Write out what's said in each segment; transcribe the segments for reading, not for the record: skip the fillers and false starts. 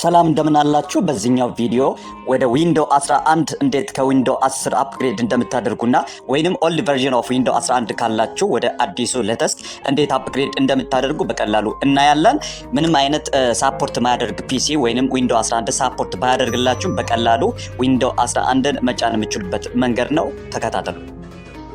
ሰላም እንደምን አላችሁ። በዚህኛው ቪዲዮ ወደ ዊንዶው 11 እንዴት ከዊንዶው 10 አፕግሬድ እንደምታደርጉና ወይንም ኦልድ ቨርዥን ኦፍ ዊንዶው 11 ካላችሁ ወደ አዲሱ ሌተስት እንዴት አፕግሬድ እንደምታደርጉ በቀላሉ እናያለን። ምንም አይነት ሳፖርት ማያደርግ ፒሲ ወይንም ዊንዶው 11 ሳፖርት ባያደርግላችሁ በቀላሉ ዊንዶው 11ን መጫን የምትችሉበት መንገድ ነው። ተከታተሉ።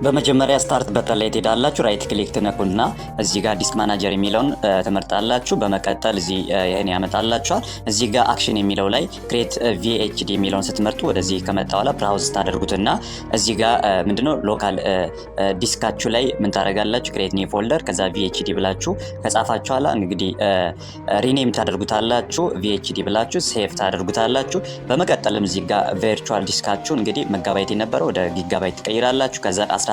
በመጀመሪያ ስታርት በተን ላይ ትሄዳላችሁ። ራይት ክሊክ ትነኩና እዚህ ጋር ዲስክ ማናጀር የሚለውን ትመርጣላችሁ። በመቀጠል እዚህ ይሄን ያመጣላችኋል። እዚህ ጋር አክሽን የሚለው ላይ ክሬት VHD የሚለውን ስትመርጡ ወደዚህ ከመጣ በኋላ ብራውዝ ታደርጉትና እዚህ ጋር ምንድነው ሎካል ዲስካችሁ ላይ ምን ታደርጋላችሁ? ክሬት ኒው ፎልደር ከዛ VHD ብላችሁ ከጻፋችሁ ኋላ እንግዲህ ሪኔም ታደርጉታላችሁ። VHD ብላችሁ ሴቭ ታደርጉታላችሁ። በመቀጠልም እዚህ ጋር ቨርቹዋል ዲስካችሁ እንግዲህ ሜጋባይት የነበረው ወደ ጊጋባይት ትቀይራላችሁ። ከዛ 16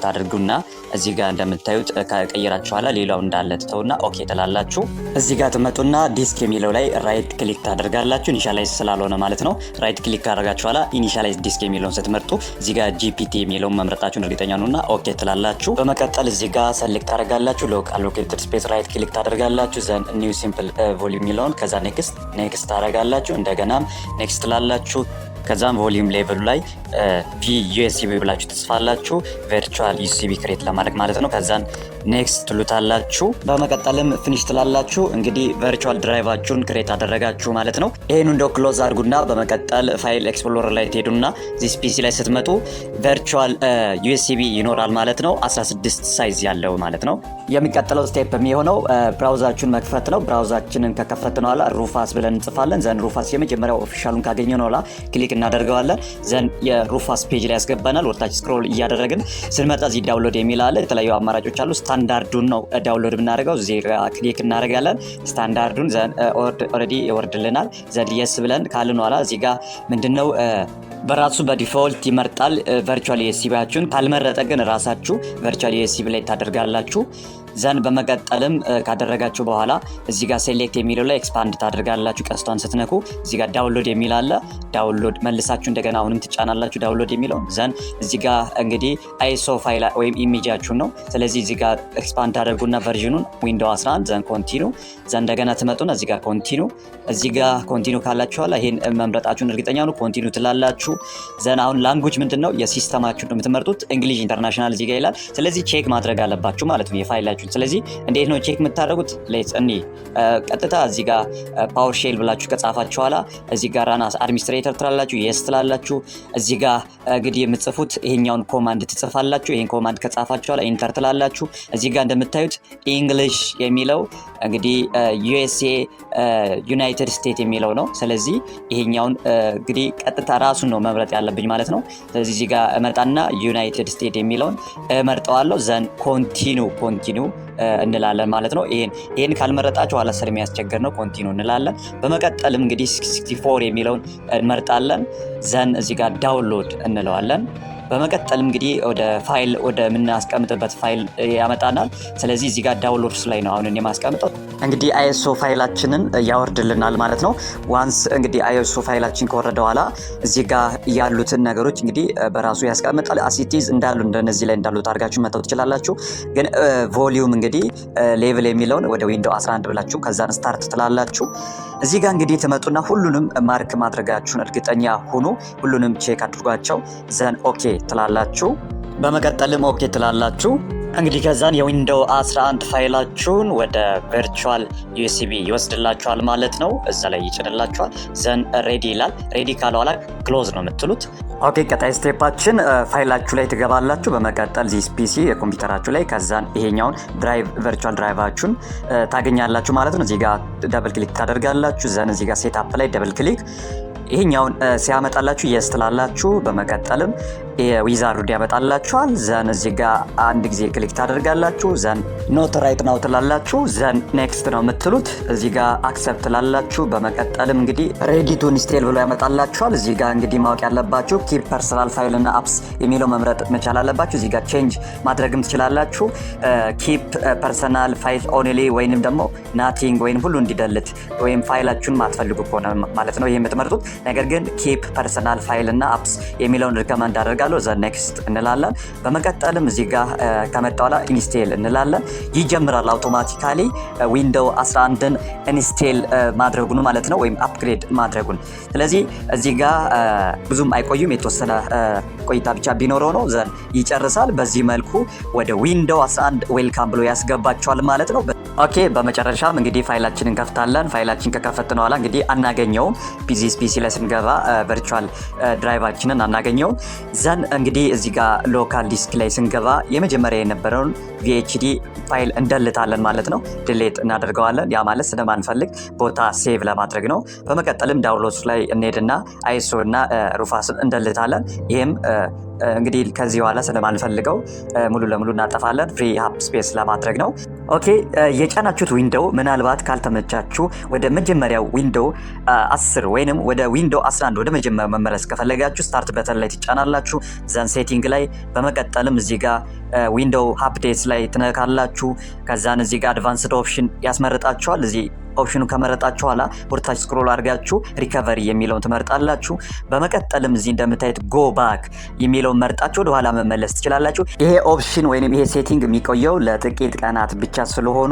ታደርጉና እዚህ ጋር እንደምታዩት ከቀየራችሁ ኋላ ሌላው እንዳለ ትተውና ኦኬ ትላላችሁ። እዚህ ጋር ትመጡና ዲስክ የሚለው ላይ ራይት ክሊክ ታደርጋላችሁ። ኢኒሻላይዝ ስላልሆነ ማለት ነው። ራይት ክሊክ ካደረጋችሁ ኋላ ኢኒሻላይዝ ዲስክ የሚለውን ስትመርጡ እዚህ ጋር GPT የሚለውን መምረጣችሁን እርግጠኛ ነውና ኦኬ ትላላችሁ። በመቀጠል እዚህ ጋር ሰሌክት ታደርጋላችሁ። ሎካል አሎኬትድ ስፔስ ራይት ክሊክ ታደርጋላችሁ። ዘን ኒው ሲምፕል ቮሊዩም የሚለውን ከዛ ኔክስት ታደርጋላችሁ። እንደገናም ኔክስት ትላላችሁ። ከዛም ቮሊዩም ሌቭሉ ላይ USB ብላችሁ ተጽፋላችሁ። ቨርቹዋል USB ክሬት ለማድረግ ማለት ነው። ከዛን ኔክስት ትሉታላችሁ። በመቀጠልም ፊኒሽ ትላላችሁ። እንግዲህ ቨርቹዋል ድራይቫችሁን ክሬት አደረጋችሁ ማለት ነው። ይሄን እንደው ክሎዝ አድርጉና በመቀጠል ፋይል ኤክስፕሎረር ላይ ትሄዱና ዚስ ፒሲ ላይ ስትመጡ ቨርቹዋል USB ይኖራል ማለት ነው። 16 ሳይዝ ያለው ማለት ነው። የሚቀጥለው ስቴፕ የሚሆነው ብራውዛችሁን መክፈት ነው። ብራውዛችንን ከከፈትን በኋላ ሩፋስ ብለን እንጽፋለን። ዘን ሩፋስ የመጀመሪያው ኦፊሻሉን ካገኘን በኋላ ክሊክ እናደርገዋለን። ዘን የሩፋስ ፔጅ ላይ ያስገባናል። ወርታች ስክሮል እያደረግን ስንመጣ እዚህ ዳውንሎድ የሚል አለ። የተለያዩ አማራጮች አሉ። ስታንዳርዱን ነው ዳውንሎድ የምናደርገው። እዚህ ክሊክ እናደርጋለን። ስታንዳርዱን ዘን ኦልሬዲ ይወርድልናል። ዘን የስ ብለን ካልን በኋላ እዚህ ጋር ምንድነው በራሱ በዲፎልት ይመርጣል ቨርቹዋል USB ካልመረጠ ግን ራሳችሁ ቨርቹዋል USB ላይ ታደርጋላችሁ። ዘን በመቀጠልም ካደረጋችሁ በኋላ እዚህ ጋር ሴሌክት የሚለው ላይ ኤክስፓንድ ታደርጋላችሁ። ቀስቷን ስትነኩ እዚህ ጋር ዳውንሎድ የሚል አለ። ዳውንሎድ መልሳችሁ እንደገና አሁንም ትጫናላችሁ ዳውንሎድ የሚለው። ዘን እዚህ ጋር እንግዲህ ISO ፋይል ወይም ኢሜጃችሁን ነው። ስለዚህ እዚህ ጋር ኤክስፓንድ ታደርጉና ቨርዥኑን ዊንዶው 11 ዘን ኮንቲኒው ዘን እንደገና ትመጡና እዚህ ጋር ኮንቲኒው እዚህ ጋር ኮንቲኒው ካላችሁ በኋላ ይሄን መምረጣችሁን እርግጠኛ ነው። ኮንቲኒው ትላላችሁ። ዘን አሁን ላንጉጅ ምንድነው የሲስተማችሁን ነው የምትመርጡት። እንግሊሽ ኢንተርናሽናል እዚህ ጋር ይላል። ስለዚህ ቼክ ማድረግ አለባችሁ ማለት ነው የፋይላችሁ። ስለዚህ እንዴት ነው ቼክ የምታደርጉት? ሌትስ ቀጥታ እዚህ ጋር ፓወር ሼል ብላችሁ ከጻፋችሁ ኋላ እዚህ ጋር ራና አድሚኒስትሬተር ትላላችሁ። የስ ትላላችሁ። እዚህ ጋር እንግዲህ የምትጽፉት ይሄኛውን ኮማንድ ትጽፋላችሁ። ይሄን ኮማንድ ከጻፋችሁ ኋላ ኢንተር ትላላችሁ። እዚህ ጋር እንደምታዩት ኢንግሊሽ የሚለው እንግዲህ USA ዩናይትድ ስቴትስ የሚለው ነው። ስለዚህ ይሄኛውን እንግዲህ ቀጥታ ራሱን ነው መምረጥ ያለብኝ ማለት ነው። ስለዚህ እዚህ ጋር እመጣና ዩናይትድ ስቴትስ የሚለውን እመርጠዋለሁ። ዘን ኮንቲኒው እንላለን ማለት ነው። ይሄን ካልመረጣችሁ ኋላ ስር የሚያስቸግር ነው። ኮንቲኒው እንላለን። በመቀጠልም እንግዲህ 64 የሚለውን እንመርጣለን። ዘን እዚህ ጋር ዳውንሎድ እንለዋለን። በመቀጠል እንግዲህ ወደ ምናስቀምጥበት ፋይል ያመጣናል። ስለዚህ እዚህ ጋር ዳውንሎድስ ላይ ነው አሁን የማስቀምጠው። እንግዲህ ISO ፋይላችንን ያወርድልናል ማለት ነው። ዋንስ እንግዲህ ISO ፋይላችን ከወረደ በኋላ እዚህ ጋር ያሉትን ነገሮች እንግዲህ በራሱ ያስቀምጣል። አሲቲዝ እንዳሉ እንደነዚህ ላይ እንዳሉ ታርጋችሁ መተው ትችላላችሁ። ግን ቮሊዩም እንግዲህ ሌቭል የሚለውን ወደ ዊንዶው 11 ብላችሁ ከዛን ስታርት ትላላችሁ። እዚህ ጋር እንግዲህ ትመጡና ሁሉንም ማርክ ማድረጋችሁን እርግጠኛ ሁኑ። ሁሉንም ቼክ አድርጓቸው። ዘን ኦኬ ትላላችሁ። በመቀጠልም ኦኬ ትላላችሁ። እንግዲህ ከዛን የዊንዶው 11 ፋይላችሁን ወደ ቨርቹዋል USB ይወስድላችኋል ማለት ነው። እዛ ላይ ይጭንላችኋል። ዘን ሬዲ ይላል። ሬዲ ካለ በኋላ ክሎዝ ነው የምትሉት። ኦኬ ቀጣይ ስቴፓችን ፋይላችሁ ላይ ትገባላችሁ። በመቀጠል ዚስ ፒሲ የኮምፒውተራችሁ ላይ ከዛን ይሄኛውን ድራይቭ ቨርቹዋል ድራይቫችሁን ታገኛላችሁ ማለት ነው። እዚህ ጋር ደብል ክሊክ ታደርጋላችሁ። ዘን እዚህ ጋር ሴትአፕ ላይ ደብል ክሊክ ይሄኛውን ሲያመጣላችሁ የስ ትላላችሁ። በመቀጠልም ዊዛርድ ያመጣላችኋል። ዘን እዚህ ጋር አንድ ጊዜ ክሊክ ታደርጋላችሁ። ዘን ኖት ራይት ናው ትላላችሁ። ዘን ኔክስት ነው የምትሉት። እዚህ ጋር አክሰፕት ትላላችሁ። በመቀጠልም እንግዲህ ሬዲ ቱ ኢንስቴል ብሎ ያመጣላችኋል። እዚህ ጋር እንግዲህ ማወቅ ያለባችሁ ኪፕ ፐርሰናል ፋይል እና አፕስ የሚለው መምረጥ መቻል አለባችሁ። እዚህ ጋር ቼንጅ ማድረግም ትችላላችሁ። ኪፕ ፐርሰናል ፋይል ኦንሊ ወይንም ደግሞ ናቲንግ ወይንም ሁሉ እንዲደልት ወይም ፋይላችሁን ማትፈልጉ ከሆነ ማለት ነው ይሄ የምትመርጡት። ነገር ግን ኪፕ ፐርሰናል ፋይል እና አፕስ የሚለውን ሪከመንድ አደርጋለሁ። ዘ ኔክስት እንላለን። በመቀጠልም እዚህ ጋር ከመጣ በኋላ ኢንስቴል እንላለን። ይጀምራል አውቶማቲካሊ ዊንዶው 11ን ኢንስቴል ማድረጉን ማለት ነው፣ ወይም አፕግሬድ ማድረጉን። ስለዚህ እዚህ ጋር ብዙም አይቆይም፣ የተወሰነ ቆይታ ብቻ ቢኖረው ነው ዘን ይጨርሳል። በዚህ መልኩ ወደ ዊንዶው 11 ዌልካም ብሎ ያስገባቸዋል ማለት ነው። ኦኬ በመጨረሻም እንግዲህ ፋይላችንን እንከፍታለን። ፋይላችን ከከፈትን በኋላ እንግዲህ አናገኘውም። ፒሲ ላይ ስንገባ ቨርቹዋል ድራይቫችንን አናገኘውም። ዘን እንግዲህ እዚህ ጋር ሎካል ዲስክ ላይ ስንገባ የመጀመሪያ የነበረውን VHD ፋይል እንደልታለን ማለት ነው። ዲሌት እናደርገዋለን። ያ ማለት ስለማንፈልግ ቦታ ሴቭ ለማድረግ ነው። በመቀጠልም ዳውንሎድስ ላይ እንሄድና ISO እና ሩፋስን እንደልታለን። ይሄም እንግዲህ ከዚህ በኋላ ስለማንፈልገው ሙሉ ለሙሉ እናጠፋለን፣ ፍሪ ሃፕ ስፔስ ለማድረግ ነው። ኦኬ የጫናችሁት ዊንዶው ምናልባት ካልተመቻችሁ ወደ መጀመሪያው ዊንዶው 10 ወይንም ወደ ዊንዶው 11 ወደ መጀመሪያው መመለስ ከፈለጋችሁ ስታርት በተን ላይ ትጫናላችሁ። ዘን ሴቲንግ ላይ በመቀጠልም እዚህ ጋር ዊንዶው አፕዴትስ ላይ ትነካላችሁ። ከዛን እዚህ ጋር አድቫንስድ ኦፕሽን ያስመርጣችኋል። እዚህ ኦፕሽኑ ከመረጣችሁ ኋላ ወርታች ስክሮል አድርጋችሁ ሪከቨሪ የሚለውን ትመርጣላችሁ። በመቀጠልም እዚህ እንደምታዩት ጎ ባክ የሚለውን መርጣችሁ ወደ ኋላ መመለስ ትችላላችሁ። ይሄ ኦፕሽን ወይንም ይሄ ሴቲንግ የሚቆየው ለጥቂት ቀናት ብቻ ስለሆኑ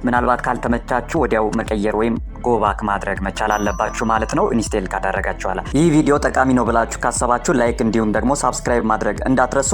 ምናልባት ካልተመቻችሁ ወዲያው መቀየር ወይም ጎ ባክ ማድረግ መቻል አለባችሁ ማለት ነው፣ ኢንስቴል ካደረጋችሁ ኋላ። ይህ ቪዲዮ ጠቃሚ ነው ብላችሁ ካሰባችሁ ላይክ እንዲሁም ደግሞ ሳብስክራይብ ማድረግ እንዳትረሱ።